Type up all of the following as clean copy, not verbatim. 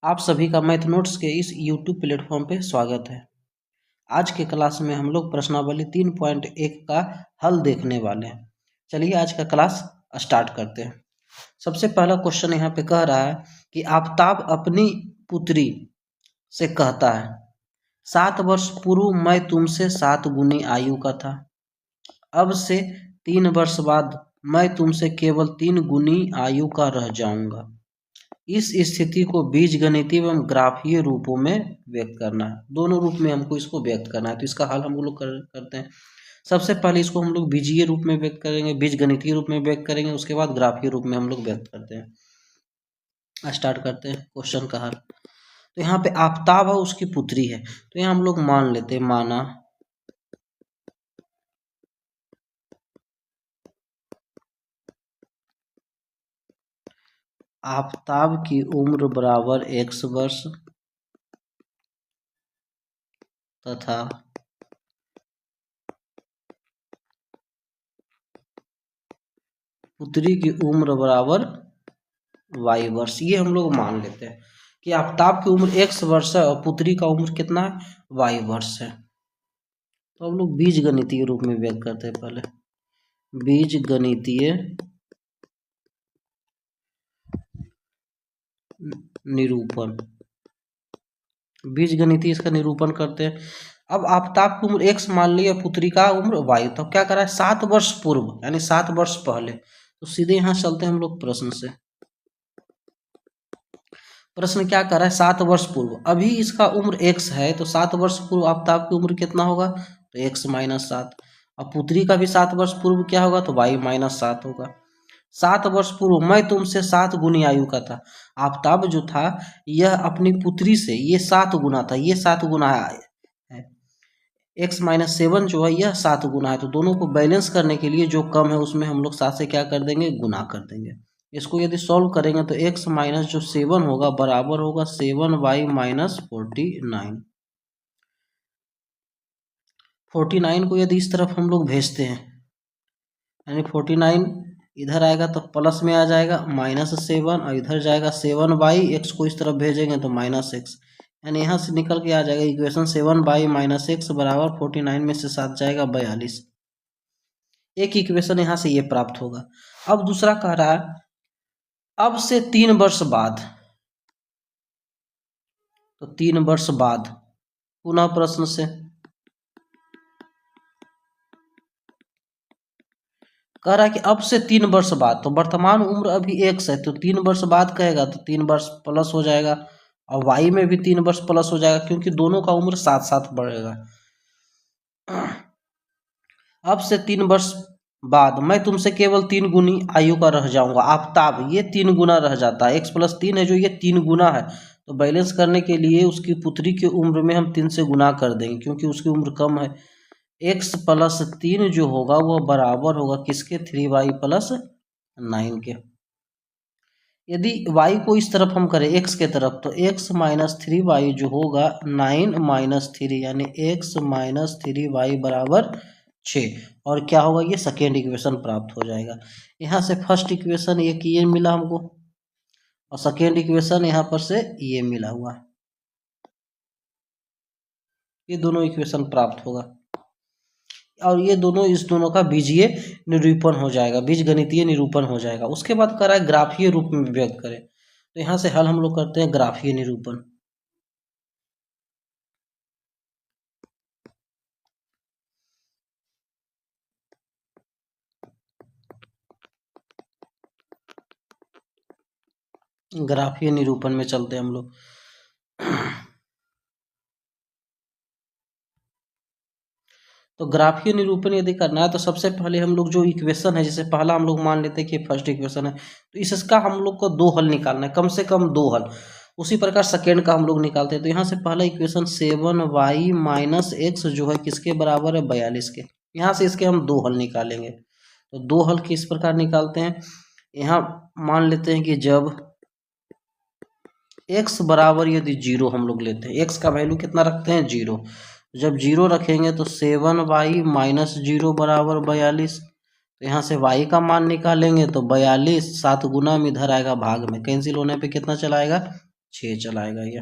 आप सभी का मैथ नोट्स के इस यूट्यूब प्लेटफॉर्म पे स्वागत है। आज के क्लास में हम लोग प्रश्नावली 3.1 का हल देखने वाले हैं। चलिए आज का क्लास स्टार्ट करते हैं। सबसे पहला क्वेश्चन यहाँ पे कह रहा है कि आफताब अपनी पुत्री से कहता है 7 वर्ष पूर्व मैं तुमसे 7 गुनी आयु का था, अब से 3 वर्ष बाद मैं तुमसे केवल 3 गुनी आयु का रह जाऊंगा। इस स्थिति को बीजगणितीय एवं ग्राफीय रूपों में व्यक्त करना है। दोनों रूप में हमको इसको व्यक्त करना है, तो इसका हल हम लोग करते हैं। सबसे पहले इसको हम लोग बीजीय रूप में व्यक्त करेंगे, बीजगणितीय रूप में व्यक्त करेंगे, उसके बाद ग्राफीय रूप में हम लोग व्यक्त करते हैं। स्टार्ट करते हैं क्वेश्चन का हल। तो यहाँ पे आफताब है, उसकी पुत्री है, तो यहाँ हम लोग मान लेते हैं, माना आफताब की उम्र बराबर x वर्ष तथा पुत्री की उम्र बराबर y वर्ष। ये हम लोग मान लेते हैं कि आफताब की उम्र x वर्ष है और पुत्री का उम्र कितना है, y वर्ष है। तो हम लोग बीजगणितीय रूप में व्यक्त करते हैं। पहले बीजगणितीय निरूपण, बीजगणितीय इसका निरूपण करते हैं। अब आफताब की उम्र x मान ली और पुत्री का उम्र y, तो क्या करा है 7 वर्ष पूर्व यानी 7 वर्ष पहले। तो सीधे यहाँ चलते हैं हम लोग प्रश्न से। प्रश्न क्या कर रहा है 7 वर्ष पूर्व, अभी इसका उम्र x है, तो 7 वर्ष पूर्व आफताब की उम्र कितना होगा, तो x माइनस 7। अब पुत्री का भी 7 वर्ष पूर्व क्या होगा, तो y माइनस 7 होगा। 7 वर्ष पूर्व मैं तुमसे 7 गुनी आयु का था। आफताब जो था यह अपनी पुत्री से ये 7 गुना था, ये 7 गुना है। x माइनस 7 जो है यह 7 गुना है, तो दोनों को बैलेंस करने के लिए जो कम है उसमें हम लोग 7 से क्या कर देंगे, गुना कर देंगे। इसको यदि सॉल्व करेंगे तो x माइनस जो 7 होगा बराबर होगा 7y माइनस 49। 49 को यदि इस तरफ हम लोग भेजते हैं, यानी 49 इधर आएगा तो प्लस में आ जाएगा माइनस 7, और इधर जाएगा 7y, x को इस तरफ भेजेंगे तो माइनस x, यानी यहाँ से निकल के आ जाएगा इक्वेशन 7y माइनस x बराबर 49 में से 7 जाएगा 42। एक इक्वेशन यहाँ से ये प्राप्त होगा। अब दूसरा कह रहा है अब से 3 वर्ष बाद, तो 3 वर्ष बाद पुनः प्रश्न से कह रहा है कि अब से 3 वर्ष बाद, तो वर्तमान उम्र अभी x है, तो 3 वर्ष बाद कहेगा तो 3 वर्ष प्लस हो जाएगा, और y में भी 3 वर्ष प्लस हो जाएगा क्योंकि दोनों का उम्र साथ साथ बढ़ेगा। अब से 3 वर्ष बाद मैं तुमसे केवल 3 गुनी आयु का रह जाऊंगा। आफताब ये 3 गुना रह जाता है, x प्लस 3 है जो ये 3 गुना है, तो बैलेंस करने के लिए उसकी पुत्री की उम्र में हम 3 से गुना कर देंगे क्योंकि उसकी उम्र कम है। x प्लस 3 जो होगा वो बराबर होगा किसके, 3y प्लस 9 के। यदि y को इस तरफ हम करें x के तरफ, तो x माइनस 3y जो होगा 9 माइनस 3 यानी x माइनस 3y बराबर 6, और क्या होगा ये सेकेंड इक्वेशन प्राप्त हो जाएगा। यहाँ से फर्स्ट इक्वेशन एक ये मिला हमको, और सेकेंड इक्वेशन यहाँ पर से ये मिला हुआ है, ये दोनों इक्वेशन प्राप्त होगा, और ये दोनों इस दोनों का बीजीय निरूपण हो जाएगा, बीजगणितीय निरूपण हो जाएगा। उसके बाद करा है ग्राफीय रूप में व्यक्त करें, तो यहाँ से हल हम लोग करते हैं ग्राफीय निरूपण। ग्राफीय निरूपण में चलते हैं हम लोग। तो ग्राफीय निरूपण यदि करना है तो सबसे पहले हम लोग जो इक्वेशन है, जैसे पहला हम लोग मान लेते हैं कि फर्स्ट इक्वेशन है, तो इसका हम लोग को 2 हल निकालना है, कम से कम 2 हल। उसी प्रकार सेकेंड का हम लोग निकालते हैं, तो यहाँ से पहला इक्वेशन 7y माइनस x जो है किसके बराबर है, 42 के। यहाँ से इसके हम 2 हल निकालेंगे, तो 2 हल किस प्रकार निकालते हैं, यहाँ मान लेते हैं कि जब x बराबर यदि 0 हम लोग लेते हैं, x का वैल्यू कितना रखते हैं, 0। जब 0 रखेंगे तो 7y माइनस 0 बराबर 42, तो यहाँ से y का मान निकालेंगे तो 42 7 गुना में इधर आएगा भाग में, कैंसिल होने पे कितना चलाएगा, 6 चलाएगा ये।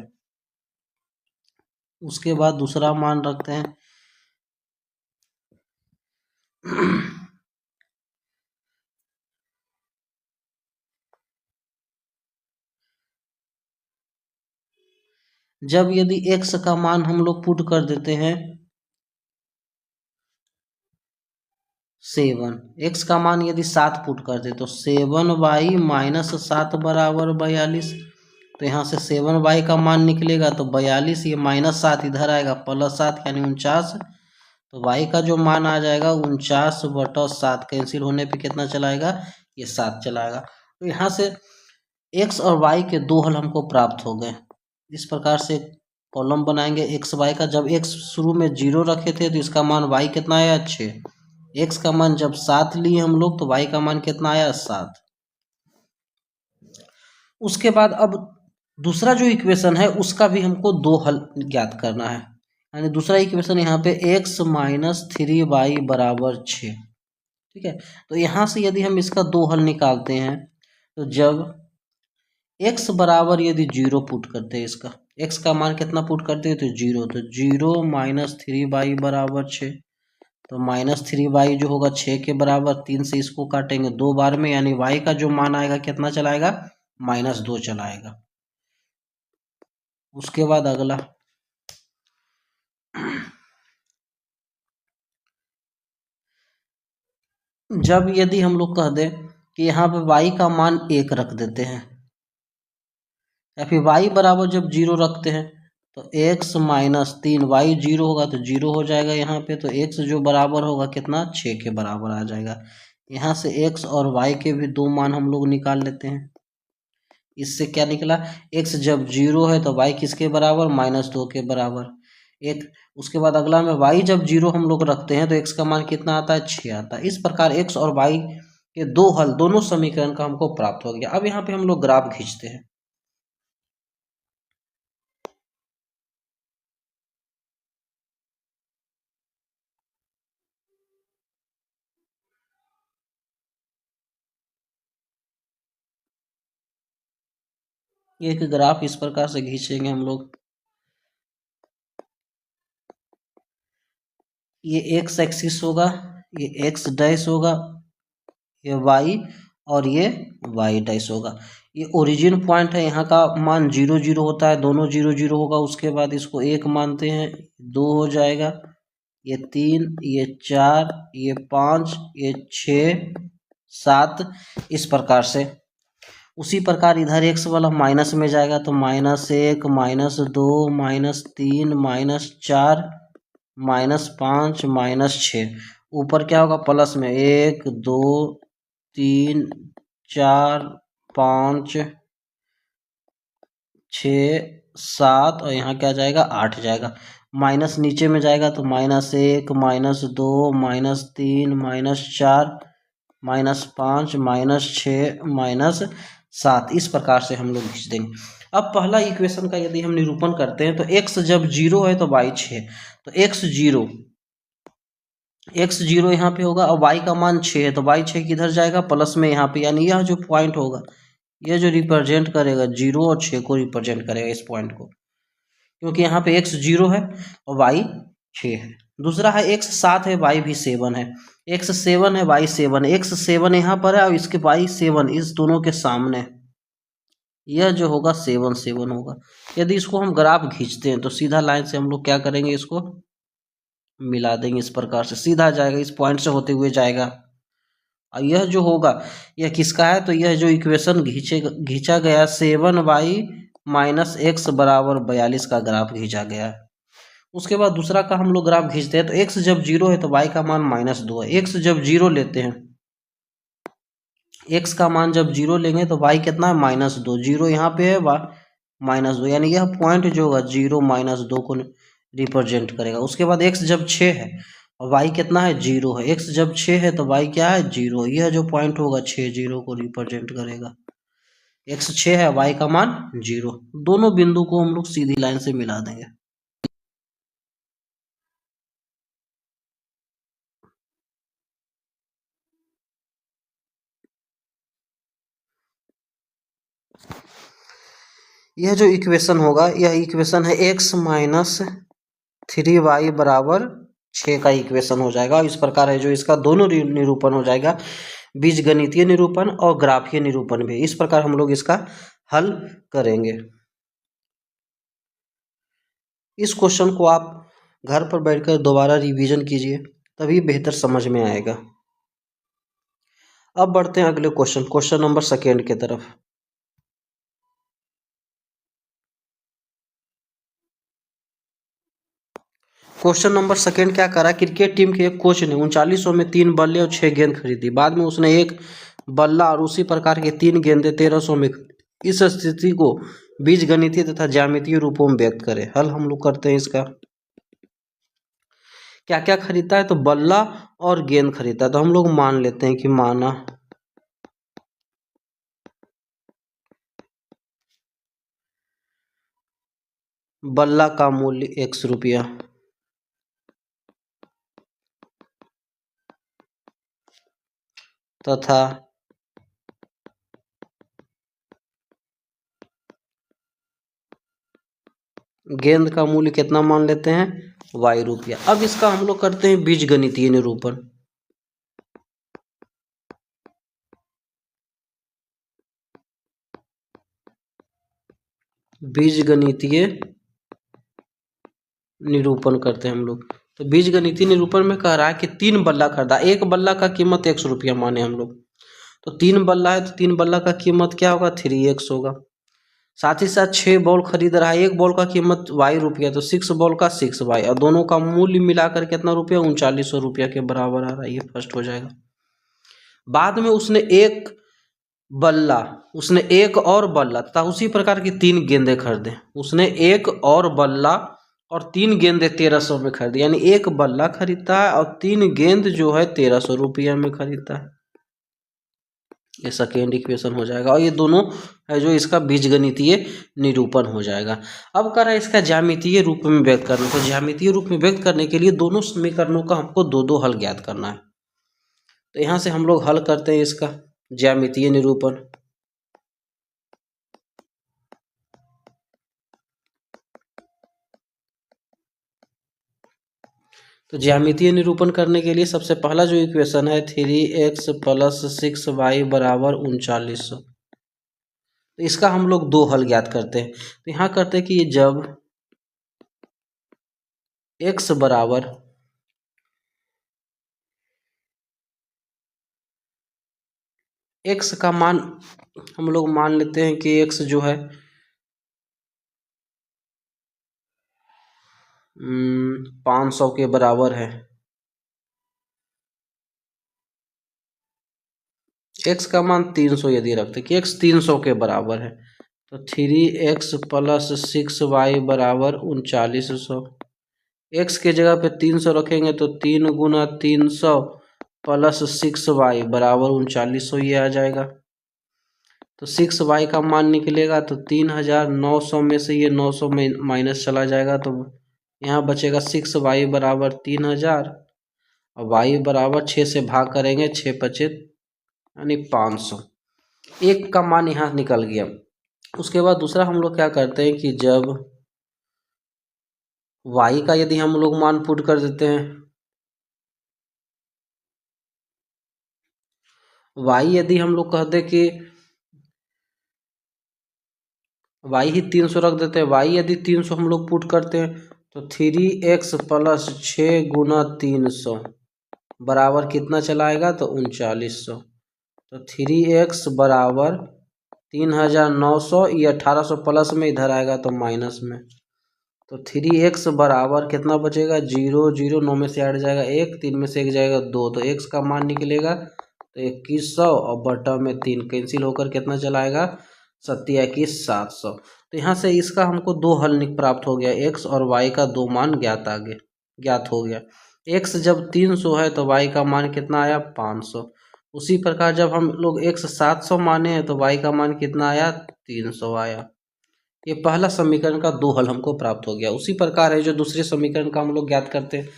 उसके बाद दूसरा मान रखते हैं जब यदि x का मान हम लोग पुट कर देते हैं 7, x का मान यदि 7 पुट कर दे तो 7y माइनस 7 बराबर 42। तो यहाँ से 7y का मान निकलेगा तो 42, ये -7 इधर आएगा +7 यानी 49। तो y का जो मान आ जाएगा 49/7 कैंसिल होने पे कितना चलाएगा, ये 7 चलाएगा। तो यहाँ से x और y के दो हल हमको प्राप्त हो गए। इस प्रकार से कॉलम बनाएंगे एक्स वाई का। जब x शुरू में 0 रखे थे तो इसका मान y कितना आया 6। x का मान जब 7 लिए हम लोग तो y का मान कितना आया 7। उसके बाद अब दूसरा जो इक्वेशन है उसका भी हमको दो हल ज्ञात करना है। यानी दूसरा इक्वेशन यहाँ पे x माइनस 3y बराबर 6। ठीक है, तो यहाँ से यदि हम इसका दो हल निकालते हैं तो जब x बराबर यदि 0 पुट करते हैं, इसका x का मान कितना पुट करते हैं तो 0, तो 0 माइनस 3y बराबर 6। तो -3y जो होगा 6 के बराबर, 3 से इसको काटेंगे 2 बार में, यानी y का जो मान आएगा कितना चलाएगा, -2 चलाएगा। उसके बाद अगला जब यदि हम लोग कह दें कि यहाँ पे y का मान 1 रख देते हैं, या फिर y बराबर जब 0 रखते हैं तो x माइनस 3y 0 होगा तो 0 हो जाएगा यहाँ पे। तो x जो बराबर होगा कितना, 6 के बराबर आ जाएगा। यहाँ से x और y के भी दो मान हम लोग निकाल लेते हैं। इससे क्या निकला, x जब 0 है तो y किसके बराबर, -2 के बराबर। एक उसके बाद अगला में y जब 0 हम लोग रखते हैं तो x का मान कितना आता है, 6 आता है। इस प्रकार x और y के दो हल दोनों समीकरण का हमको प्राप्त हो गया। अब यहाँ पे हम लोग ग्राफ खींचते हैं। एक ग्राफ इस प्रकार से खींचेंगे हम लोग। ये एक्स एक्सिस होगा, ये एक्स डैश होगा, ये वाई और ये वाई डैश होगा। ये ओरिजिन पॉइंट है, यहाँ का मान 0 0 होता है, दोनों 0 0 होगा। उसके बाद इसको 1 मानते हैं, 2 हो जाएगा, ये 3, ये 4, ये 5, ये 6, 7, इस प्रकार से। उसी प्रकार इधर x वाला माइनस में जाएगा तो -1, -2, -3, -4, -5, -6। ऊपर क्या होगा, प्लस में 1, 2, 3, 4, 5, 6, 7 और यहाँ क्या जाएगा, 8 जाएगा। माइनस नीचे में जाएगा तो -1, -2, -3, -4, -5, -6, -7, इस प्रकार से हम लोग खींच देंगे। अब पहला इक्वेशन का यदि हम निरूपण करते हैं तो x जब 0 है तो y 6। तो x 0 यहाँ पे होगा और y का मान 6 है तो y 6 किधर जाएगा, प्लस में यहाँ पे। यानी यह जो पॉइंट होगा, यह जो रिप्रेजेंट करेगा 0 और 6 को रिप्रेजेंट करेगा, इस पॉइंट को, क्योंकि यहाँ पे x 0 है और y 6 है। दूसरा है x 7 है, y भी 7 है। x 7 है, y 7 है। x 7 यहाँ पर है और इसके y 7 इस दोनों के सामने, यह जो होगा 7 7 होगा। यदि इसको हम ग्राफ खींचते हैं तो सीधा लाइन से हम लोग क्या करेंगे, इसको मिला देंगे। इस प्रकार से सीधा जाएगा, इस पॉइंट से होते हुए जाएगा। और यह जो होगा यह किसका है, तो यह जो इक्वेशन खींचा गया 7y माइनस x बराबर 42 का ग्राफ खींचा गया है। उसके बाद दूसरा का हम लोग ग्राफ खींचते हैं तो x जब 0 है तो y का मान -2 है। x जब 0 लेते हैं, x का मान जब 0 लेंगे तो y कितना है, -2। 0 यहाँ पे है, -2, यानी यह पॉइंट जो होगा 0 -2 को रिप्रेजेंट करेगा। उसके बाद x जब 6 है और y कितना है, 0 है। x जब 6 है तो y क्या है, 0। यह जो पॉइंट होगा 6 0 को रिप्रेजेंट करेगा। x 6 है, y का मान 0। दोनों बिंदु को हम लोग सीधी लाइन से मिला देंगे। यह जो इक्वेशन होगा यह इक्वेशन है x माइनस 3y बराबर 6 का इक्वेशन हो जाएगा। इस प्रकार है जो इसका दोनों निरूपण हो जाएगा, बीजगणितीय निरूपण और ग्राफीय निरूपण भी। इस प्रकार हम लोग इसका हल करेंगे। इस क्वेश्चन को आप घर पर बैठकर दोबारा रिवीजन कीजिए, तभी बेहतर समझ में आएगा। अब बढ़ते हैं अगले क्वेश्चन नंबर सेकेंड की तरफ। क्वेश्चन नंबर सेकेंड क्या करा, क्रिकेट टीम के एक कोच ने 39 में 3 बल्ले और 6 गेंद खरीदी। बाद में उसने एक बल्ला और उसी प्रकार के 3 गेंदें 1300 में। इस स्थिति को बीजगणितीय तथा ज्यामितीय रूपों में व्यक्त करें। हल हम लोग करते हैं इसका। क्या क्या खरीदता है, तो बल्ला और गेंद खरीदता है। तो हम लोग मान लेते हैं कि माना बल्ला का मूल्य 100 रुपया तथा गेंद का मूल्य कितना मान लेते हैं, y रुपया। अब इसका हम लोग करते हैं बीजगणितीय निरूपण। बीजगणितीय निरूपण करते हैं हम लोग। तो बीजगणितीय निरूपण में कह रहा है कि 3 बल्ला खरीदा, एक बल्ला का कीमत 100 रुपया माने हम लोग। तो 3 बल्ला है तो 3 बल्ला का कीमत क्या होगा, 3x होगा। साथ ही साथ 6 बॉल खरीद रहा है, एक बॉल का कीमत y रुपया, तो 6 बॉल का 6y, और दोनों का मूल्य मिलाकर कितना रुपया, 3900 रुपया के बराबर आ रहा है। ये फर्स्ट हो जाएगा। बाद में उसने एक और बल्ला तथा उसी प्रकार की 3 गेंदें खरीदे। उसने एक और बल्ला और 3 गेंदें 1300 में खरीदी, यानी एक बल्ला खरीदता है और 3 गेंद जो है 1300 रुपया में खरीदता है। ये सेकेंड इक्वेशन हो जाएगा, और ये दोनों है जो इसका बीजगणितीय निरूपण हो जाएगा। अब कर रहा है इसका ज्यामितीय रूप में व्यक्त करना। तो ज्यामितीय रूप में व्यक्त करने के लिए दोनों समीकरणों का हमको दो हल ज्ञात करना है। तो यहाँ से हम लोग हल करते हैं इसका ज्यामितीय निरूपण। तो ज्यामितीय निरूपण करने के लिए सबसे पहला जो इक्वेशन है 3x + 6y बराबर 3900। तो इसका हम लोग 2 हल ज्ञात करते हैं। तो यहाँ करते हैं कि जब x बराबर x का मान हम लोग मान लेते हैं कि x जो है 500 के बराबर है। x का मान 300 यदि रखते कि x 300 के बराबर है, तो 3x + 6y बराबर 3900। x के जगह पे 300 रखेंगे तो 3 × 300 + 6y बराबर 3900 ये आ जाएगा। तो 6y का मान निकलेगा तो 3900 में से ये 900 में माइनस चला जाएगा, तो यहाँ बचेगा 6y बराबर 3000 और y बराबर 6 से भाग करेंगे, 6 पचे यानी 500। एक का मान यहाँ निकल गया। उसके बाद दूसरा हम लोग क्या करते हैं कि जब y का यदि हम लोग मान पुट कर देते हैं, y यदि हम लोग कहते कि y ही 300 रख देते हैं, y यदि 300 हम लोग पुट करते हैं तो 3x + 6 × 300 बराबर कितना चलाएगा, तो 3900। तो 3x बराबर 3900, ये 1800 प्लस में इधर आएगा तो माइनस में। तो 3x बराबर कितना बचेगा, 0 0 9 में से 8 जाएगा 1, 3 में से 1 जाएगा 2, तो x का मान निकलेगा तो 2100 और बटा में 3 कैंसिल होकर कितना चलाएगा, 27 700। तो यहाँ से इसका हमको 2 हल प्राप्त हो गया। x और y का 2 मान ज्ञात हो गया। x जब 300 है तो y का मान कितना आया, 500। उसी प्रकार जब हम लोग x 700 माने हैं तो y का मान कितना आया, 300 आया। ये पहला समीकरण का 2 हल हमको प्राप्त हो गया। उसी प्रकार है जो दूसरे समीकरण का हम लोग ज्ञात करते हैं।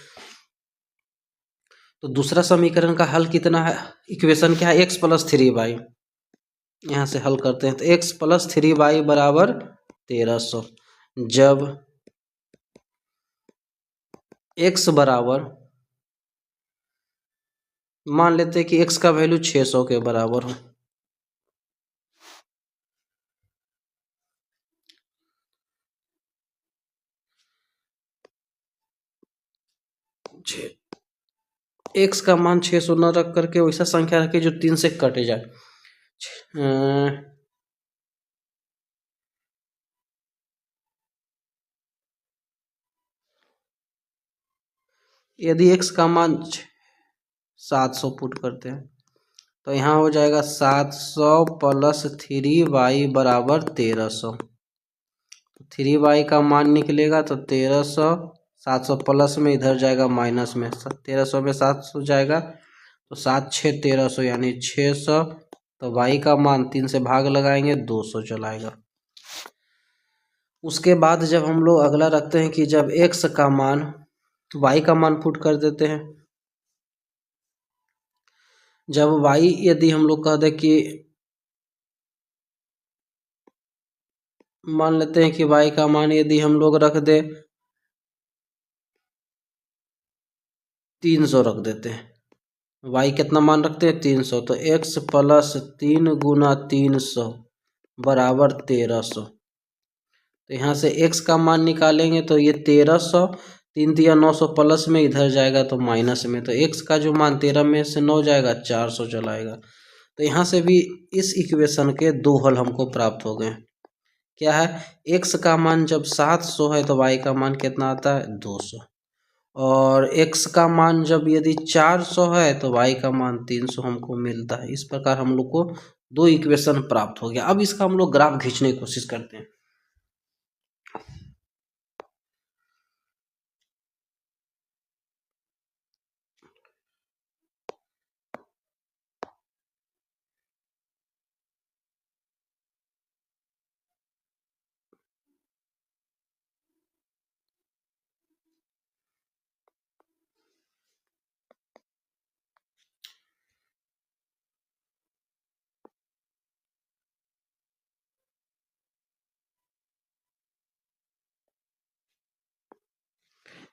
तो दूसरा समीकरण का हल कितना है, इक्वेशन क्या है, x + 3y। यहाँ से हल करते हैं तो x + 3y बराबर 1300। जब x बराबर, मान लेते हैं कि x का वैल्यू 600 के बराबर हो, x का मान 600 न रख करके वैसा संख्या रखे जो 3 से कटे जाए। यदि x का मान 700 पुट करते हैं तो यहाँ हो जाएगा 700 प्लस 3y बराबर 1300। 3y का मान निकलेगा तो 1300, 700 प्लस में इधर जाएगा माइनस में, 1300 में 700 जाएगा तो 7 6 1300 यानी 600। तो y का मान 3 से भाग लगाएंगे 200 चलाएगा। उसके बाद जब हम लोग अगला रखते हैं कि जब x का मान, y का मान पुट कर देते हैं। जब y यदि हम लोग कह दें कि मान लेते हैं कि y का मान यदि हम लोग रख दे 300 रख देते हैं, y कितना मान रखते हैं 300, तो x प्लस 3 गुना 300 बराबर 1300। तो यहाँ से x का मान निकालेंगे तो ये 1300, 3 दिया 900 प्लस में इधर जाएगा तो माइनस में, तो x का जो मान 13 में से 9 जाएगा 400 चलाएगा। तो यहाँ से भी इस इक्वेशन के दो हल हमको प्राप्त हो गए। क्या है, x का मान जब 700 है तो y का मान कितना आता है 200, और x का मान जब यदि 400 है तो y का मान 300 हमको मिलता है। इस प्रकार हम लोग को दो इक्वेशन प्राप्त हो गया। अब इसका हम लोग ग्राफ खींचने की कोशिश करते हैं।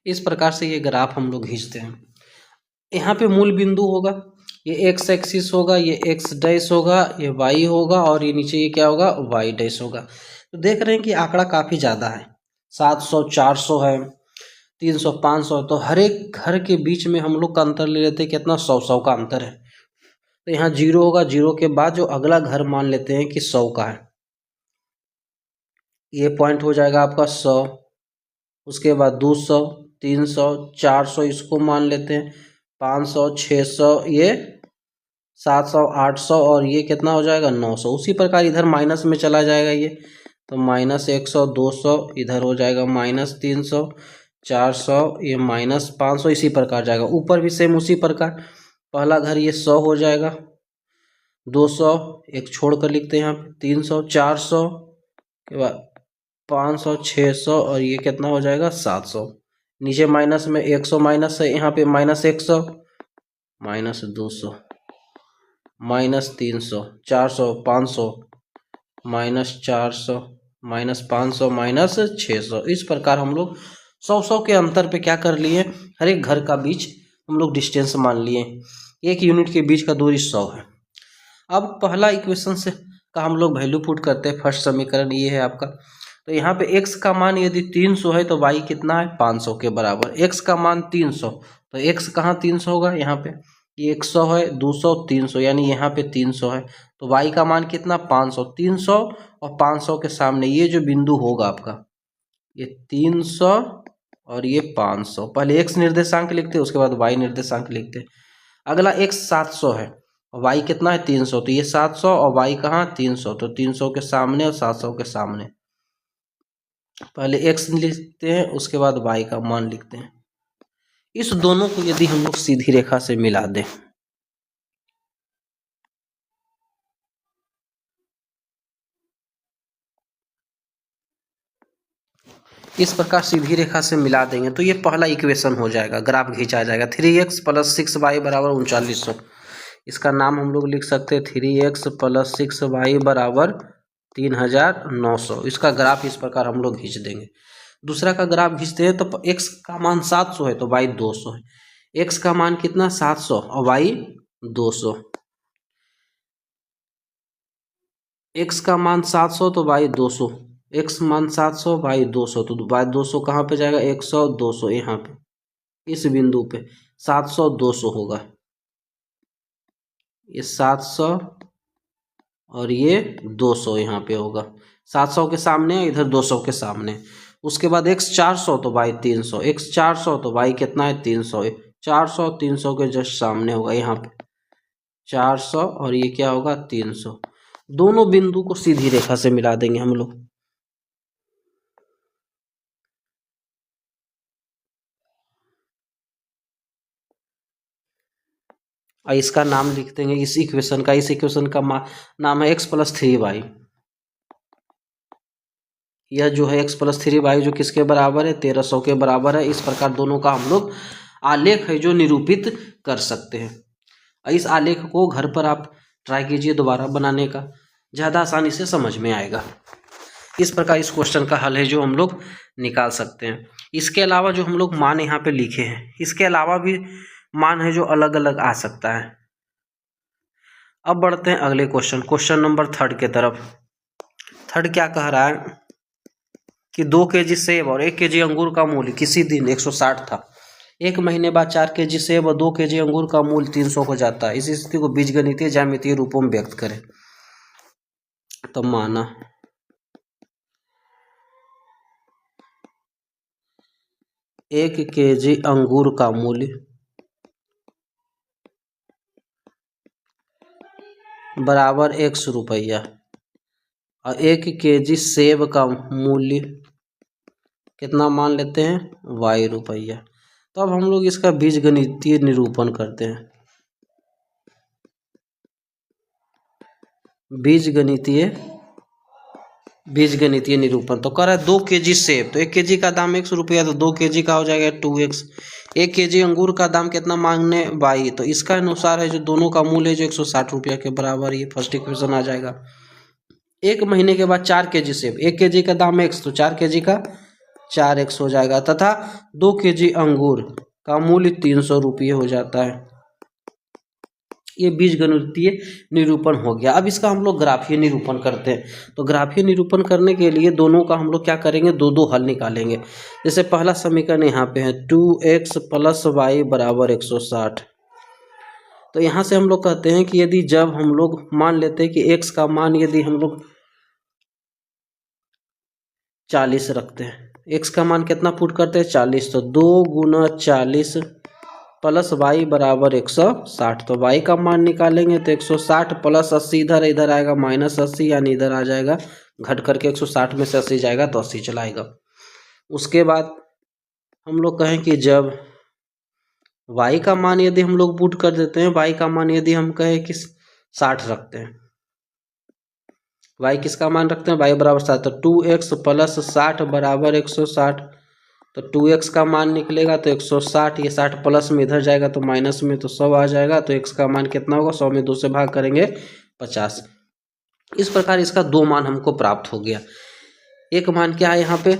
इस प्रकार से ये ग्राफ हम लोग खींचते हैं। यहाँ पे मूल बिंदु होगा, ये x एक्सिस होगा, ये x डैश होगा, ये y होगा, और ये नीचे ये क्या होगा y डैश होगा। तो देख रहे हैं कि आंकड़ा काफ़ी ज़्यादा है, 700 400 है, 300 500। तो हर एक घर के बीच में हम लोग का अंतर ले लेते हैं कितना, 100 का अंतर है। तो यहाँ 0 होगा, 0 के बाद जो अगला घर मान लेते हैं कि 100 का है, ये पॉइंट हो जाएगा आपका 100। उसके बाद 200 300 400 इसको मान लेते हैं, 500 600, ये 700 800, और ये कितना हो जाएगा 900। उसी प्रकार इधर माइनस में चला जाएगा ये, तो माइनस 100 200, इधर हो जाएगा माइनस 300 400, ये माइनस 500, इसी प्रकार जाएगा। ऊपर भी सेम उसी प्रकार, पहला घर ये 100 हो जाएगा, 200 एक छोड़ कर लिखते हैं यहाँ पे, 300 400 के बाद 500 600, और ये कितना हो जाएगा 700। नीचे माइनस में 100 माइनस है, यहाँ पे minus 100 minus 200 minus 300 400 500 minus 400 minus 500 minus 600। इस प्रकार हम लोग 100 के अंतर पे क्या कर लिए, हर एक घर का बीच हम लोग डिस्टेंस मान लिए, एक यूनिट के बीच का दूरी 100 है। अब पहला इक्वेशन से का हम लोग वैल्यू पुट करते हैं, फर्स्ट समीकरण ये है आपका। तो यहाँ पे x का मान यदि 300 है तो y कितना है 500 के बराबर। x का मान 300, तो x कहाँ 300 होगा, यहाँ पे ये 100 है 200 300, यानी यहाँ पे 300 है, तो y का मान कितना 500। 300 और 500 के सामने ये जो बिंदु होगा आपका, ये 300 और ये 500, पहले x निर्देशांक लिखते हैं उसके बाद y निर्देशांक लिखते हैं। अगला x 700 है, y कितना है 300, तो ये 700 और y कहाँ 300, तो 300 के सामने और 700 के सामने पहले x लिखते हैं उसके बाद y का मान लिखते हैं। इस दोनों को यदि हम लोग सीधी रेखा से मिला दें, इस प्रकार सीधी रेखा से मिला देंगे तो ये पहला इक्वेशन हो जाएगा, ग्राफ खींचा जाएगा। 3x प्लस 6y बराबर 3900। इसका नाम हम लोग लिख सकते हैं 3x प्लस 6y बराबर 3900। इसका ग्राफ इस प्रकार हम लोग खींच देंगे। दूसरा का ग्राफ खींचते हैं तो x का मान 700 है तो y 200 है। x का मान कितना 700 और y 200। x का मान 700 तो y 200। x मान 700 y 200 तो y 200 कहाँ पे जाएगा 100 200 यहाँ पे इस बिंदु पे 700 200 होगा। ये 700 और ये 200 यहाँ पे होगा। 700 के सामने इधर 200 के सामने। उसके बाद x 400 तो y 300। x 400 तो y कितना है 300। 400 300 के जस्ट सामने होगा यहाँ पे 400 और ये क्या होगा 300। दोनों बिंदु को सीधी रेखा से मिला देंगे हम लोग। और इसका नाम लिख देंगे इस इक्वेशन का। इस इक्वेशन का नाम है x + 3y। यह जो है x + 3y जो किसके बराबर है 1300 के बराबर है। इस प्रकार दोनों का हम लोग आलेख है जो निरूपित कर सकते हैं। इस आलेख को घर पर आप ट्राई कीजिए दोबारा बनाने का, ज़्यादा आसानी से समझ में आएगा। इस प्रकार इस क्वेश्चन का हल है जो हम लोग निकाल सकते हैं। इसके अलावा जो हम लोग मान यहाँ पे लिखे हैं इसके अलावा भी मान है जो अलग अलग आ सकता है। अब बढ़ते हैं अगले क्वेश्चन नंबर 3 के तरफ। 3 क्या कह रहा है कि 2 kg सेब और 1 kg अंगूर का मूल्य किसी दिन 160 था। 1 महीने बाद 4 kg सेब और 2 kg अंगूर का मूल्य 300 हो जाता है। इस स्थिति को बीजगणितीय ज्यामितीय रूपों में व्यक्त करें। तो माना 1 kg अंगूर का मूल्य बराबर 100 रुपया और 1 kg सेब का मूल्य कितना मान लेते हैं y रुपया। तो अब हम लोग इसका बीजगणितीय निरूपण करते हैं। बीजगणितीय निरूपण तो कर रहा है 2 kg सेब तो 1 kg का दाम 100 रुपया तो 2 kg का हो जाएगा 2x। 1 kg अंगूर का दाम कितना मांगने y तो इसका अनुसार है जो दोनों का मूल्य है जो 160 रुपया के बराबर। ये फर्स्ट इक्वेशन आ जाएगा। 1 महीने के बाद 4 kg सेब 1 kg का दाम x तो 4 kg का 4x हो जाएगा तथा 2 kg अंगूर का मूल्य 300 रुपये हो जाता है। ये बीजगणितीय निरूपण हो गया। अब इसका हम लोग ग्राफीय निरूपण करते हैं। तो ग्राफीय निरूपण करने के लिए दोनों का हम लोग क्या करेंगे दो दो हल निकालेंगे। जैसे पहला समीकरण यहाँ पे है 2x + y बराबर 160। तो यहाँ से हम लोग कहते हैं कि यदि जब हम लोग मान लेते हैं कि x का मान यदि हम लोग 40 रखते हैं, x का मान कितना पुट करते हैं 40 तो 2 × 40 + y बराबर 160। तो y का मान निकालेंगे तो 160 + 80 इधर आएगा -80 यानी इधर आ जाएगा घट करके 160 में से 80 जाएगा तो 80 चलाएगा। उसके बाद हम लोग कहें कि जब y का मान यदि हम लोग पुट कर देते हैं, y का मान यदि हम कहें कि 60 रखते हैं, y किसका मान रखते हैं y बराबर 60 तो 2x + 60 बराबर 160। तो 2x का मान निकलेगा तो 160 ये 60 प्लस में इधर जाएगा तो माइनस में तो 100 आ जाएगा। तो x का मान कितना होगा 100 में 2 से भाग करेंगे 50। इस प्रकार इसका दो मान हमको प्राप्त हो गया। एक मान क्या है यहाँ पे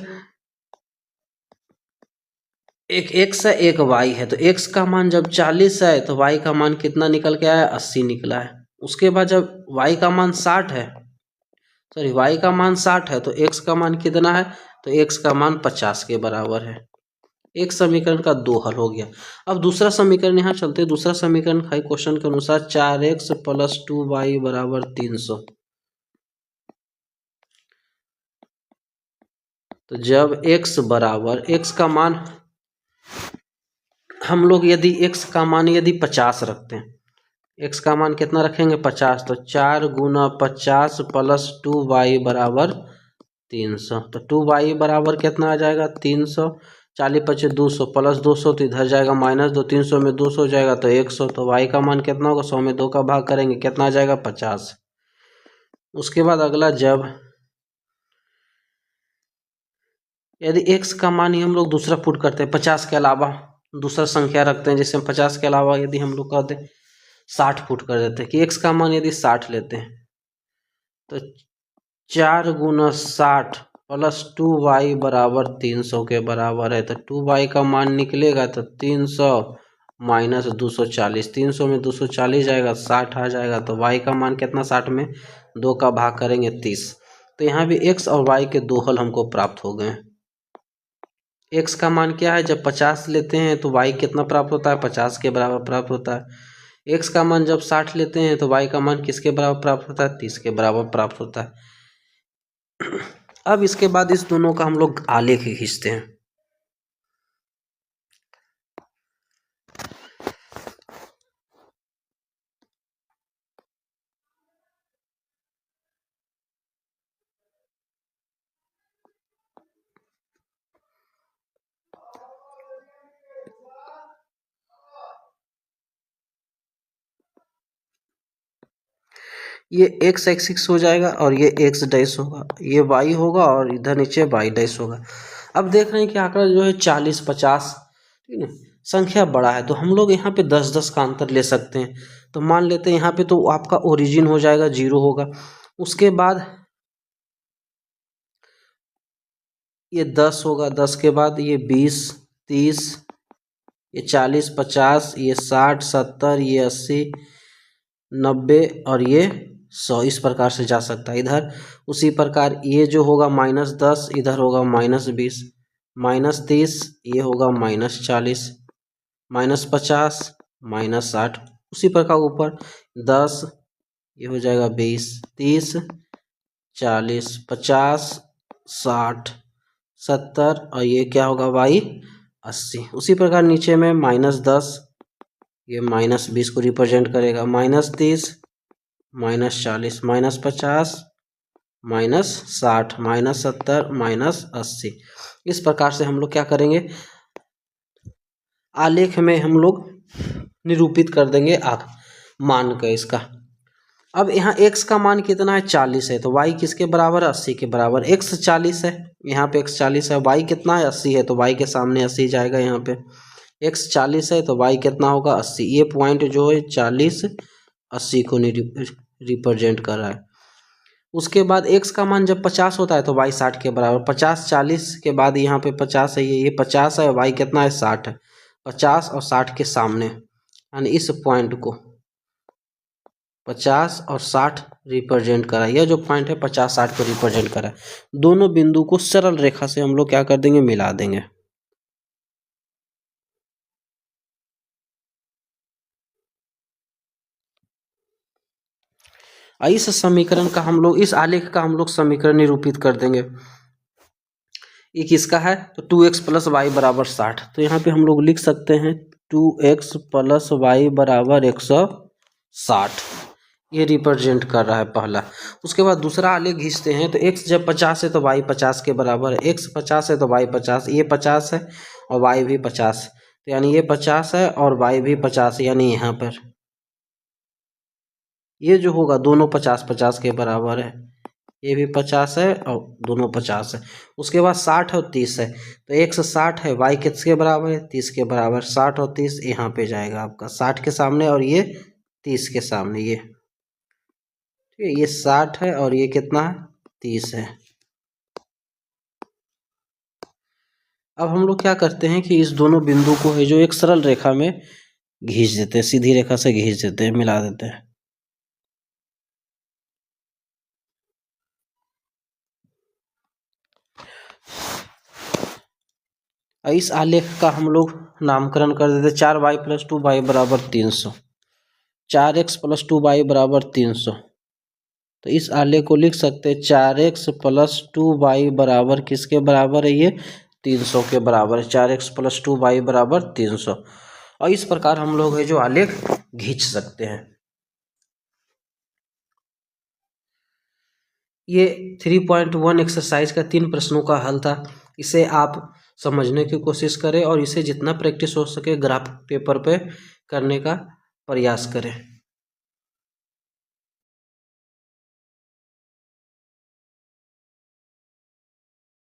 एक x है एक y है। तो x का मान जब 40 है तो y का मान कितना निकल के आया 80 निकला है। उसके बाद जब y का मान 60 है y का मान 60 है तो x का मान कितना है तो x का मान 50 के बराबर है। एक समीकरण का दो हल हो गया। अब दूसरा समीकरण यहाँ चलते हैं। दूसरा समीकरण है क्वेश्चन के अनुसार 4x + 2y बराबर 300। तो जब x बराबर x का मान हम लोग यदि x का मान यदि 50 रखते हैं, x का मान कितना रखेंगे 50 तो 4 × 50 + 2y बराबर 300। तो 2y बराबर कितना आ जाएगा 300। 40 × 25 200 प्लस 200 तो इधर जाएगा -2 300 में 200 हो जाएगा तो 100। तो y का मान कितना होगा 100 में 2 का भाग करेंगे कितना आ जाएगा 50। उसके बाद अगला जब यदि x का मान ही हम लोग दूसरा पुट करते हैं 50 के अलावा दूसरा संख्या रखते हैं। जैसे 50 के अलावा यदि हम लोग कहते हैं 60 पुट कर देते हैं कि x का मान यदि 60 लेते हैं तो 4 गुना 60 प्लस 2y बराबर 300 के बराबर है। तो 2y का मान निकलेगा तो 300 माइनस 240, 300 में 240 जाएगा, 60 आ जाएगा। तो y का मान कितना 60 में 2 का भाग करेंगे 30। तो यहाँ भी x और y के दो हल हमको प्राप्त हो गए। x का मान क्या है, जब 50 लेते हैं तो y कितना प्राप्त होता है, 50 के बराबर प्राप्त होता है। x का मान जब 60 लेते हैं तो y का मान किसके बराबर प्राप्त होता है, 30 के बराबर प्राप्त होता है। अब इसके बाद इस दोनों का हम लोग आलेख खींचते हैं। ये x एक्सिस हो जाएगा और ये x डैश होगा, ये y होगा और इधर नीचे y डैश होगा। अब देख रहे हैं कि आंकड़ा जो है 40 50, ठीक है, संख्या बड़ा है तो हम लोग यहाँ पे 10-10 का अंतर ले सकते हैं। तो मान लेते हैं यहाँ पे तो आपका ओरिजिन हो जाएगा 0 होगा, उसके बाद ये 10 होगा, 10 के बाद ये 20 30, ये 40 50, ये 60 70, ये 80 90 और ये 100, इस प्रकार से जा सकता है। इधर उसी प्रकार ये जो होगा -10, इधर होगा -20, -30, ये होगा -40, -50 -60, उसी प्रकार ऊपर 10, ये हो जाएगा 20 30 40 50 60 70 और ये क्या होगा y 80। उसी प्रकार नीचे में -10, ये -20 को रिप्रेजेंट करेगा, -30 -40 -50 -60 -70 -80। इस प्रकार से हम लोग क्या करेंगे, आलेख में हम लोग निरूपित कर देंगे मान का इसका। अब यहाँ x का मान कितना है 40 है, तो y किसके बराबर है 80 के बराबर। x 40 है, यहाँ पे x 40 है, y कितना है 80 है, तो y के सामने 80 जाएगा। यहाँ पे x 40 है तो y कितना होगा 80। ये पॉइंट जो है 40 80 को रिप्रेजेंट कर रहा है। उसके बाद x का मान जब 50 होता है तो y 60 के बराबर। 50 40 के बाद यहाँ पे 50 है, ये 50 है, y कितना है 60 है। 50 और 60 के सामने यानी इस पॉइंट को 50 और 60 रिप्रेजेंट करा। यह जो पॉइंट है 50 60 को रिप्रेजेंट करा। दोनों बिंदु को सरल रेखा से हम लोग क्या कर देंगे, मिला देंगे। इस समीकरण का हम लोग, इस आलेख का हम लोग समीकरण निरूपित कर देंगे। ये किसका है, तो 2x + y बराबर 60। तो यहाँ पे हम लोग लिख सकते हैं 2x + y बराबर 160। ये रिप्रेजेंट कर रहा है पहला। उसके बाद दूसरा आलेख खींचते हैं। तो x जब 50 है तो y 50 के बराबर है। x 50 है तो y 50, ये 50 है और y भी 50, तो यानी ये 50 है और y भी 50, यानी यहाँ पर ये जो होगा दोनों 50-50 के बराबर है। ये भी 50 है और दोनों 50 है। उसके बाद 60 और 30 है, तो x 60 है, y किसके बराबर है 30 के बराबर। 60 और 30 यहाँ पे जाएगा आपका, 60 के सामने और ये 30 के सामने, ये ठीक है। ये 60 है और ये कितना है 30 है। अब हम लोग क्या करते हैं कि इस दोनों बिंदु को है जो एक सरल रेखा में खींच देते हैं, सीधी रेखा से खींच देते हैं, मिला देते हैं। इस आलेख का हम लोग नामकरण कर देते 4y + 2y बराबर 300, 4x + 2y बराबर 300। तो इस आलेख को लिख सकते हैं 4x + 2y बराबर किसके बराबर है, ये 300 के बराबर है। 4x + 2y बराबर 300। और इस प्रकार हम लोग है जो आलेख खींच सकते हैं। ये 3.1 एक्सरसाइज का 3 प्रश्नों का हल था। इसे आप समझने की कोशिश करें और इसे जितना प्रैक्टिस हो सके ग्राफ पेपर पे करने का प्रयास करें।